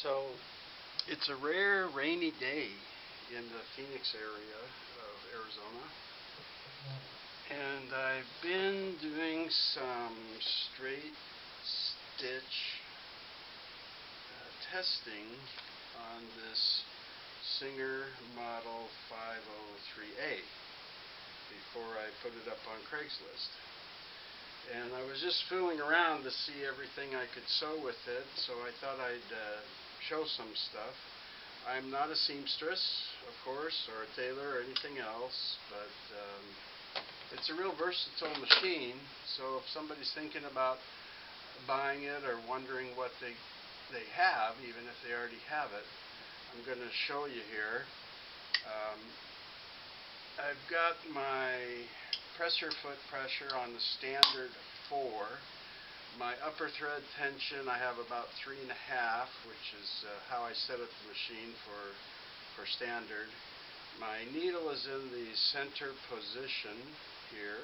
So it's a rare rainy day in the Phoenix area of Arizona, and I've been doing some straight stitch testing on this Singer Model 503A before I put it up on Craigslist. And I was just fooling around to see everything I could sew with it, so I thought I'd show some stuff. I'm not a seamstress, of course, or a tailor or anything else, but it's a real versatile machine, so if somebody's thinking about buying it or wondering what they have, even if they already have it, I'm going to show you here. I've got my presser foot pressure on the standard 4. My upper thread tension I have about 3.5, which is how I set up the machine for standard. My needle is in the center position here,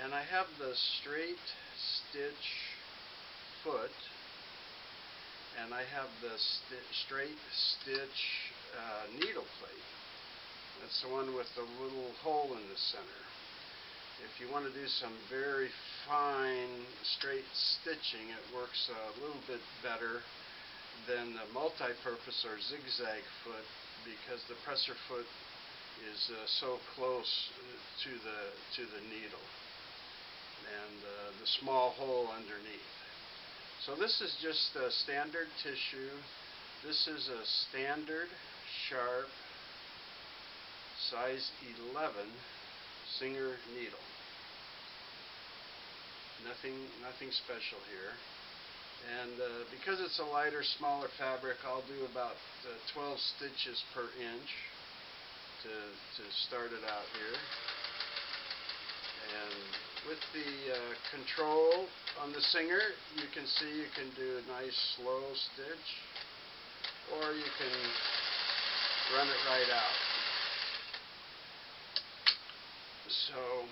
and I have the straight stitch foot, and I have the straight stitch needle plate. That's the one with the little hole in the center. If you want to do some very fine straight stitching, it works a little bit better than the multi-purpose or zigzag foot, because the presser foot is so close to the needle and the small hole underneath. So this is just a standard tissue. This is a standard sharp size 11 Singer needle. Nothing special here. And because it's a lighter, smaller fabric, I'll do about 12 stitches per inch to start it out here. And with the control on the Singer, you can see you can do a nice slow stitch, or you can run it right out. So,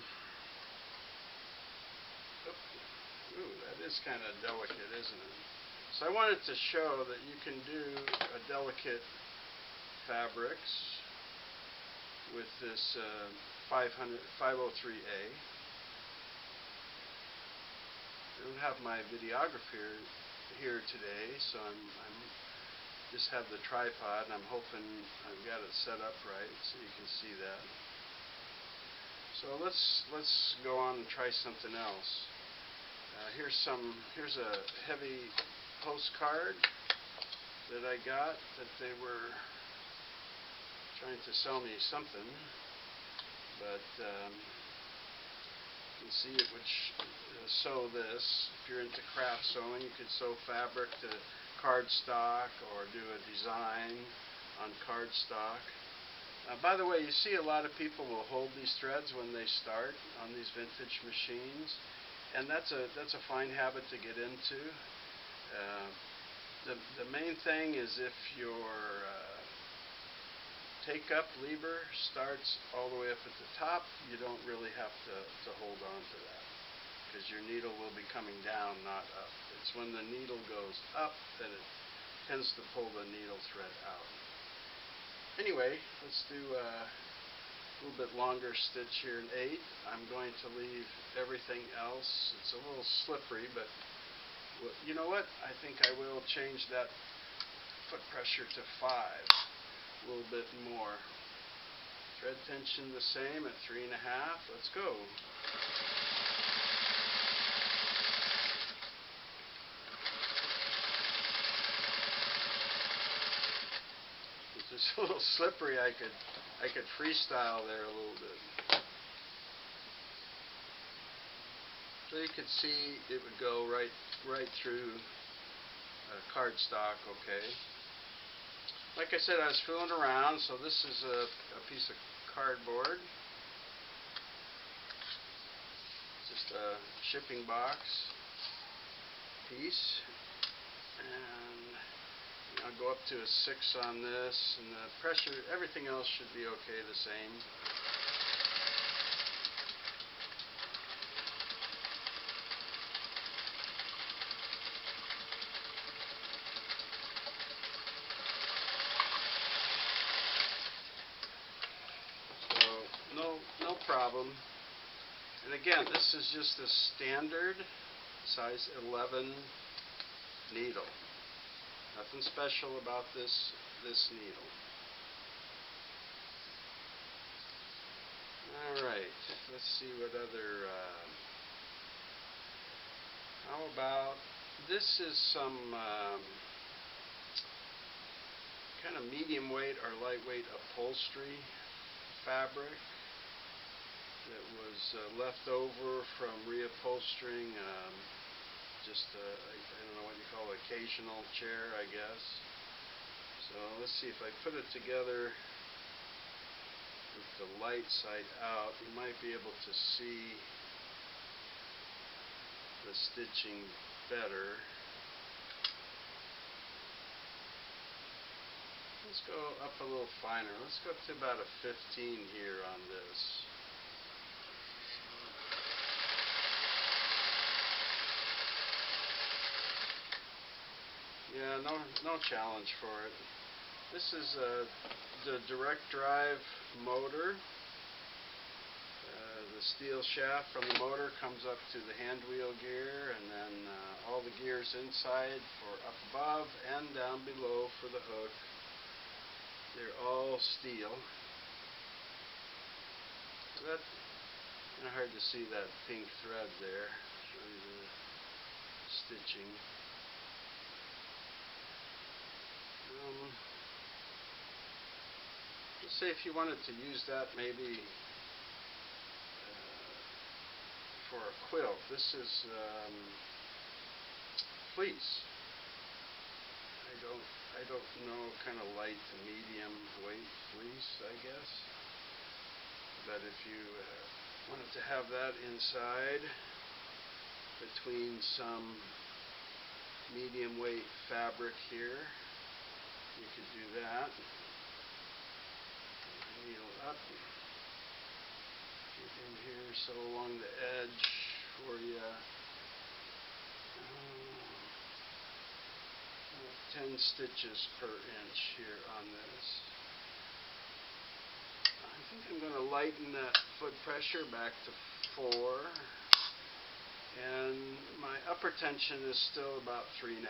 that is kind of delicate, isn't it? So I wanted to show that you can do a delicate fabrics with this 503A. I don't have my videographer here today, so I'm just have the tripod, and I'm hoping I've got it set up right so you can see that. So let's go on and try something else. Here's a heavy postcard that I got that they were trying to sell me something, but you can see it would sew this. If you're into craft sewing, you could sew fabric to cardstock or do a design on cardstock. By the way, you see a lot of people will hold these threads when they start on these vintage machines, and that's a fine habit to get into. The main thing is if your take-up lever starts all the way up at the top, you don't really have to hold on to that, because your needle will be coming down, not up. It's when the needle goes up that it tends to pull the needle thread out. Anyway, let's do a little bit longer stitch here in 8. I'm going to leave everything else. It's a little slippery, but you know what? I think I will change that foot pressure to 5, a little bit more. Thread tension the same at 3.5. Let's go. It's a little slippery. I could freestyle there a little bit. So you could see it would go right through cardstock. Okay. Like I said, I was fooling around. So this is a piece of cardboard, just a shipping box piece, and I'll go up to a 6 on this, and the pressure, everything else should be okay the same. problem. And again, this is just a standard size 11 needle. Nothing special about this needle. Alright, let's see what other, how about, this is some kind of medium weight or lightweight upholstery fabric that was left over from reupholstering just I don't know what you call it, occasional chair, I guess. So let's see if I put it together with the light side out, you might be able to see the stitching better. Let's go up a little finer. Let's go up to about a 15 here on this. Yeah, no challenge for it. This is the direct drive motor. The steel shaft from the motor comes up to the hand wheel gear, and then all the gears inside for up above and down below for the hook. They're all steel. So that's kind of hard to see that pink thread there. Show you the stitching. Let's say if you wanted to use that maybe for a quilt. This is fleece. I don't know, kind of light to medium weight fleece, I guess. But if you wanted to have that inside between some medium weight fabric here, you could do that. Needle up, get in here so along the edge for you. 10 stitches per inch here on this. I think I'm going to lighten that foot pressure back to 4. And my upper tension is still about 3.5.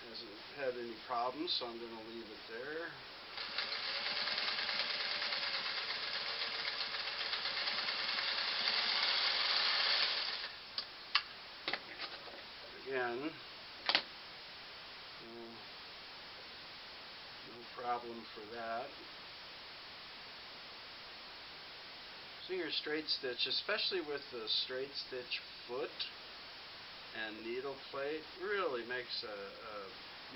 Hasn't had any problems, so I'm going to leave it there. Again, no problem for that. Using your straight stitch, especially with the straight stitch foot and needle plate, really makes a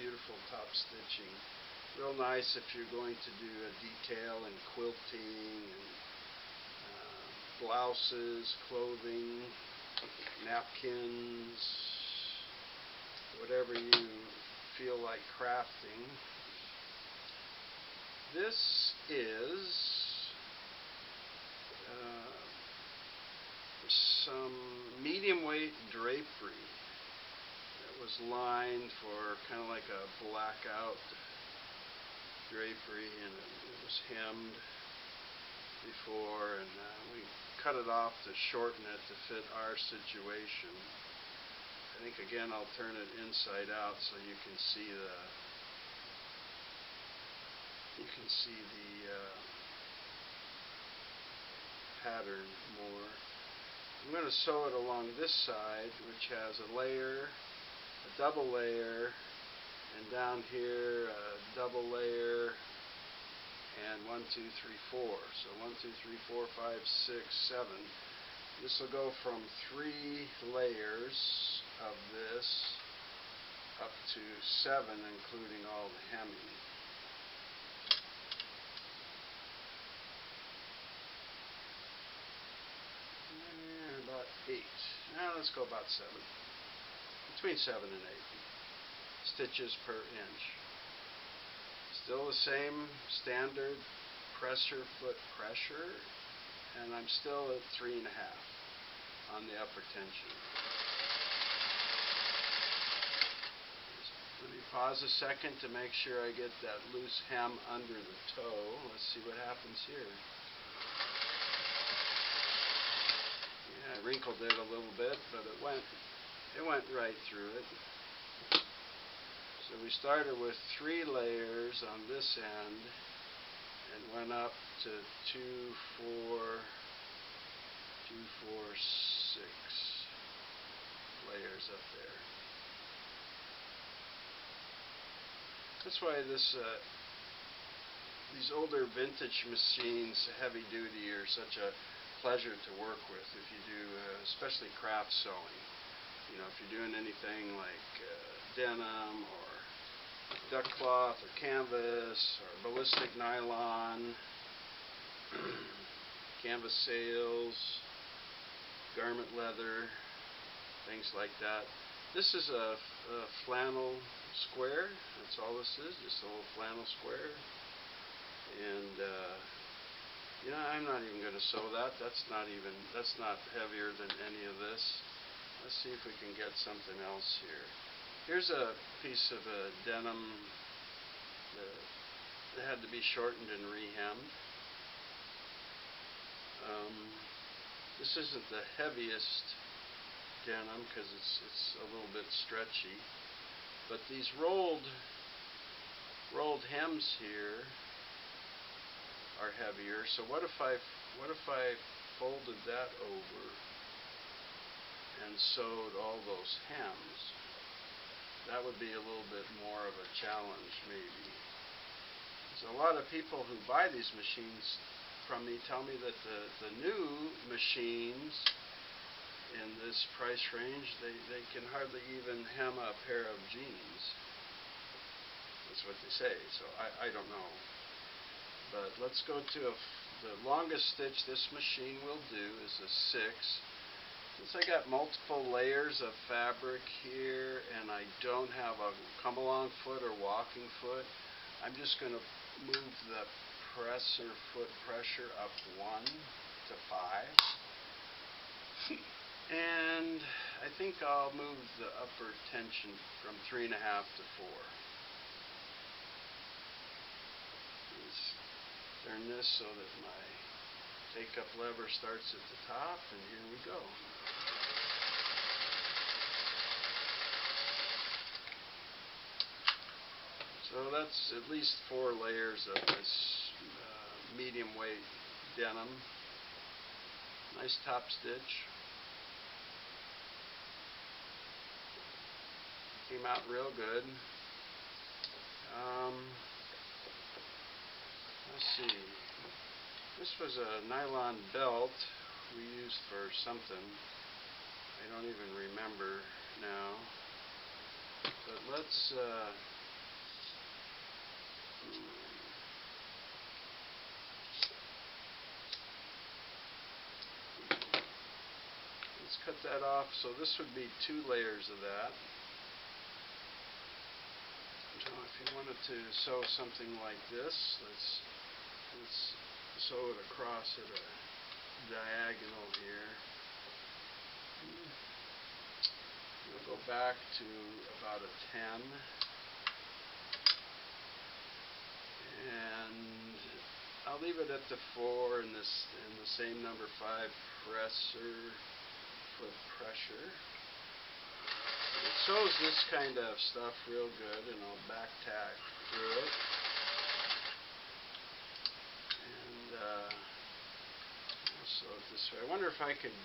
beautiful top stitching. Real nice if you're going to do a detail in quilting and blouses, clothing, napkins, whatever you feel like crafting. This is some medium weight drapery that was lined for kind of like a blackout drapery, and it was hemmed before, and we cut it off to shorten it to fit our situation. I think again I'll turn it inside out so you can see the pattern more. I'm going to sew it along this side, which has a layer, a double layer, and down here a double layer, and 1, 2, 3, 4. So 1, 2, 3, 4, 5, 6, 7. This will go from 3 layers of this up to 7, including all the hemming. And about 8. Now let's go about 7. Between 7 and 8 stitches per inch. Still the same standard presser foot pressure, and I'm still at 3.5 on the upper tension. Let me pause a second to make sure I get that loose hem under the toe. Let's see what happens here. wrinkled it a little bit, but it went right through it. So we started with 3 layers on this end and went up to 2, 4, 6 layers up there. That's why these older vintage machines, heavy duty, are such a pleasure to work with if you do, especially craft sewing. You know, if you're doing anything like denim or duck cloth or canvas or ballistic nylon, canvas sails, garment leather, things like that. This is a flannel square. That's all this is, just a little flannel square. And you know, I'm not even going to sew that. That's not heavier than any of this. Let's see if we can get something else here. Here's a piece of denim that had to be shortened and rehemmed. This isn't the heaviest denim because it's a little bit stretchy, but these rolled hems here are heavier. So what if I folded that over and sewed all those hems? That would be a little bit more of a challenge, maybe. So a lot of people who buy these machines from me tell me that the new machines in this price range, they can hardly even hem a pair of jeans. That's what they say. So I don't know. But let's go to the longest stitch this machine will do is a 6. Since I got multiple layers of fabric here and I don't have a come-along foot or walking foot, I'm just going to move the presser foot pressure up 1 to 5. And I think I'll move the upper tension from 3.5 to 4. Let's turn this so that my take-up lever starts at the top, and here we go. So that's at least 4 layers of this medium weight denim. Nice top stitch. Came out real good. Let's see. This was a nylon belt we used for something. I don't even remember now. But let's cut that off. So this would be 2 layers of that. So if you wanted to sew something like this, let's sew it across at a diagonal here. We'll go back to about a 10. And I'll leave it at the 4 in the same number 5 presser foot pressure. It sews this kind of stuff real good, and I'll back tack through it. And I'll sew it this way. I wonder if I could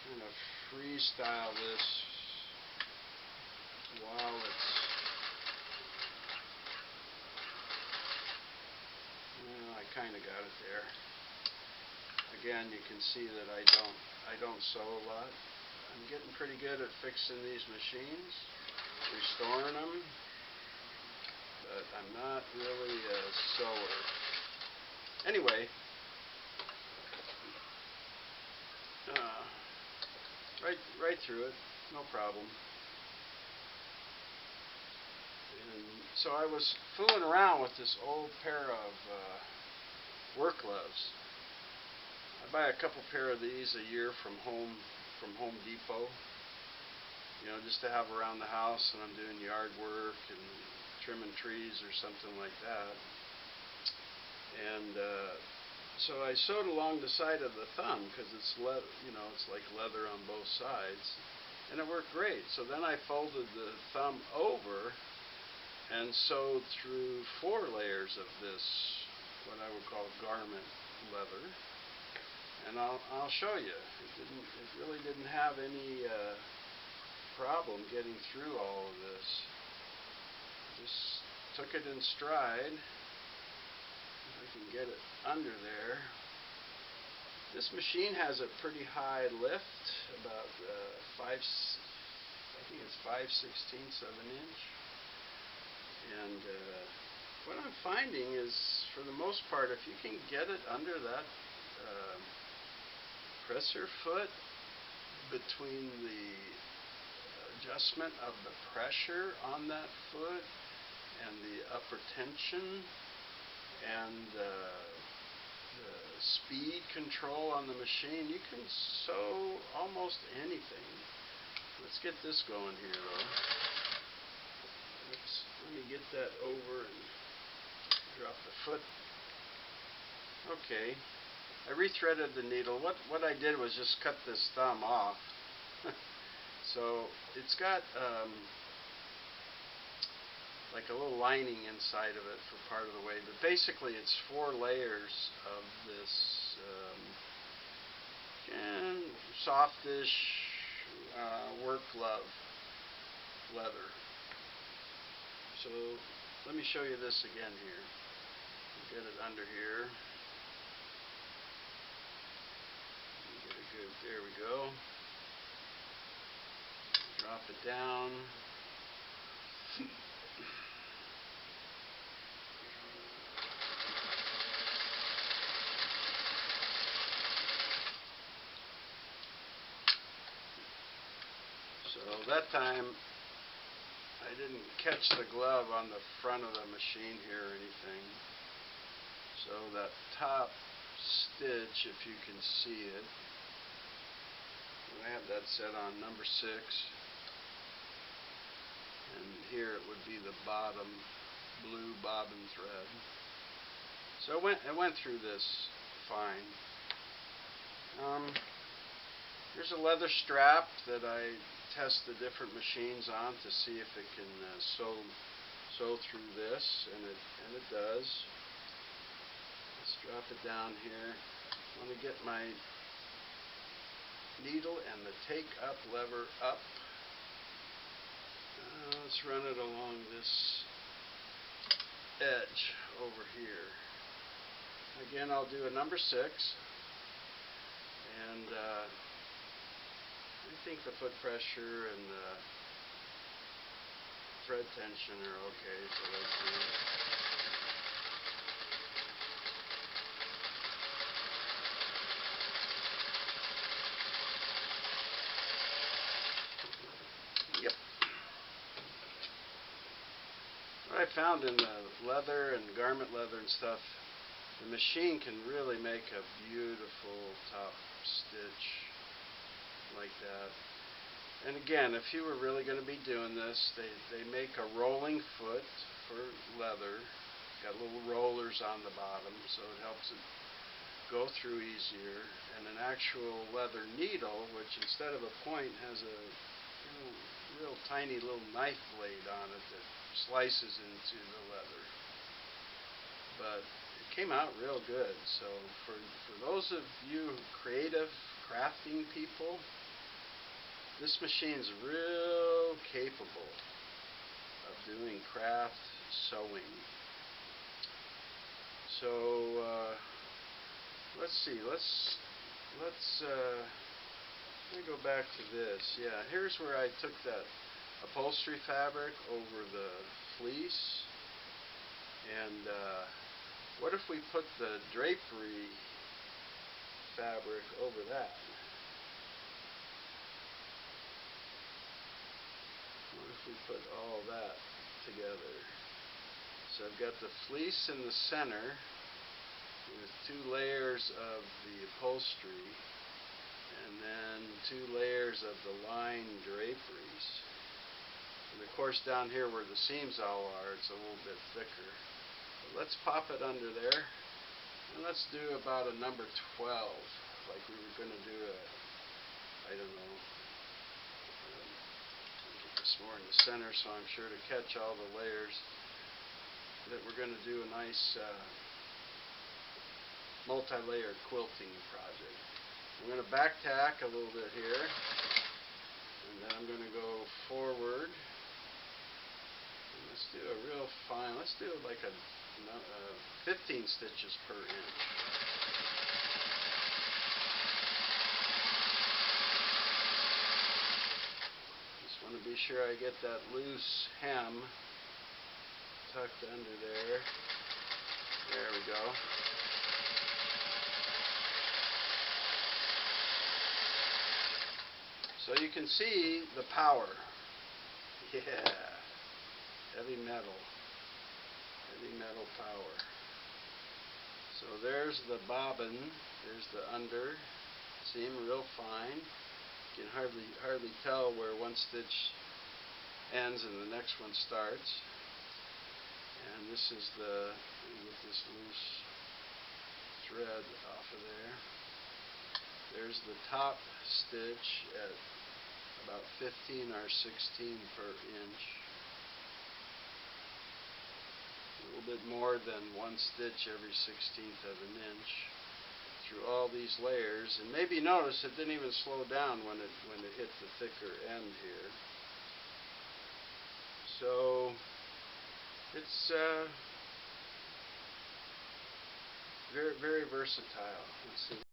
kind of freestyle this while it's, well, I kind of got it there. Again, you can see that I don't sew a lot. I'm getting pretty good at fixing these machines, restoring them, but I'm not really a sewer. Anyway, right through it, no problem. And so I was fooling around with this old pair of work gloves. I buy a couple pair of these a year from Home Depot, you know, just to have around the house when I'm doing yard work and trimming trees or something like that. And So I sewed along the side of the thumb because it's leather, it's like leather on both sides, and it worked great. So then I folded the thumb over and sewed through 4 layers of this, what I would call garment leather, and I'll show you. It really didn't have any problem getting through all of this. Just took it in stride. If I can get it under there. This machine has a pretty high lift, about I think it's 5/16 of an inch. And what I'm finding is, for the most part, if you can get it under that presser foot, between the adjustment of the pressure on that foot and the upper tension and the speed control on the machine, you can sew almost anything. Let's get this going here, though. Let me get that over and drop the foot. Okay, I rethreaded the needle. What I did was just cut this thumb off. So it's got like a little lining inside of it for part of the way, but basically it's 4 layers of this softish work glove leather. So let me show you this again here. Get it under here. Get it good. There we go. Drop it down. So that time I didn't catch the glove on the front of the machine here or anything. So that top stitch, if you can see it, I have that set on number 6. And here it would be the bottom blue bobbin thread. So it went through this fine. Here's a leather strap that I test the different machines on to see if it can sew through this, and it does. Let's drop it down here. I want to get my needle and the take up lever up. Let's run it along this edge over here. Again, I'll do a number 6, and I think the foot pressure and the thread tension are okay, so let's see. Yep. What I found in the leather and garment leather and stuff, the machine can really make a beautiful top stitch like that. And again, if you were really going to be doing this, they make a rolling foot for leather. Got little rollers on the bottom, so it helps it go through easier. And an actual leather needle, which instead of a point has a real tiny little knife blade on it that slices into the leather. But it came out real good. So for those of you creative crafting people, this machine's real capable of doing craft sewing. So let's see. Let's let me go back to this. Yeah, here's where I took that upholstery fabric over the fleece, and what if we put the drapery fabric over that? What if we put all that together? So I've got the fleece in the center with 2 layers of the upholstery, and then 2 layers of the lined draperies. And of course down here where the seams all are, it's a little bit thicker. But let's pop it under there. And let's do about a number 12, like we were going to do a, I don't know, get this more in the center so I'm sure to catch all the layers, that we're going to do a nice multi-layer quilting project. I'm going to back tack a little bit here, and then I'm going to go forward. And let's do a real fine, let's do like a 15 stitches per inch. Just want to be sure I get that loose hem tucked under there. There we go. So you can see the power. Yeah, heavy metal power. So there's the bobbin, there's the under seam, real fine. You can hardly tell where one stitch ends and the next one starts. And this is the, get this loose thread off of there. There's the top stitch at about 15 or 16 per inch. A little bit more than one stitch every 16th of an inch through all these layers. And maybe notice it didn't even slow down when it hit the thicker end here. So it's very, very versatile. Let's see.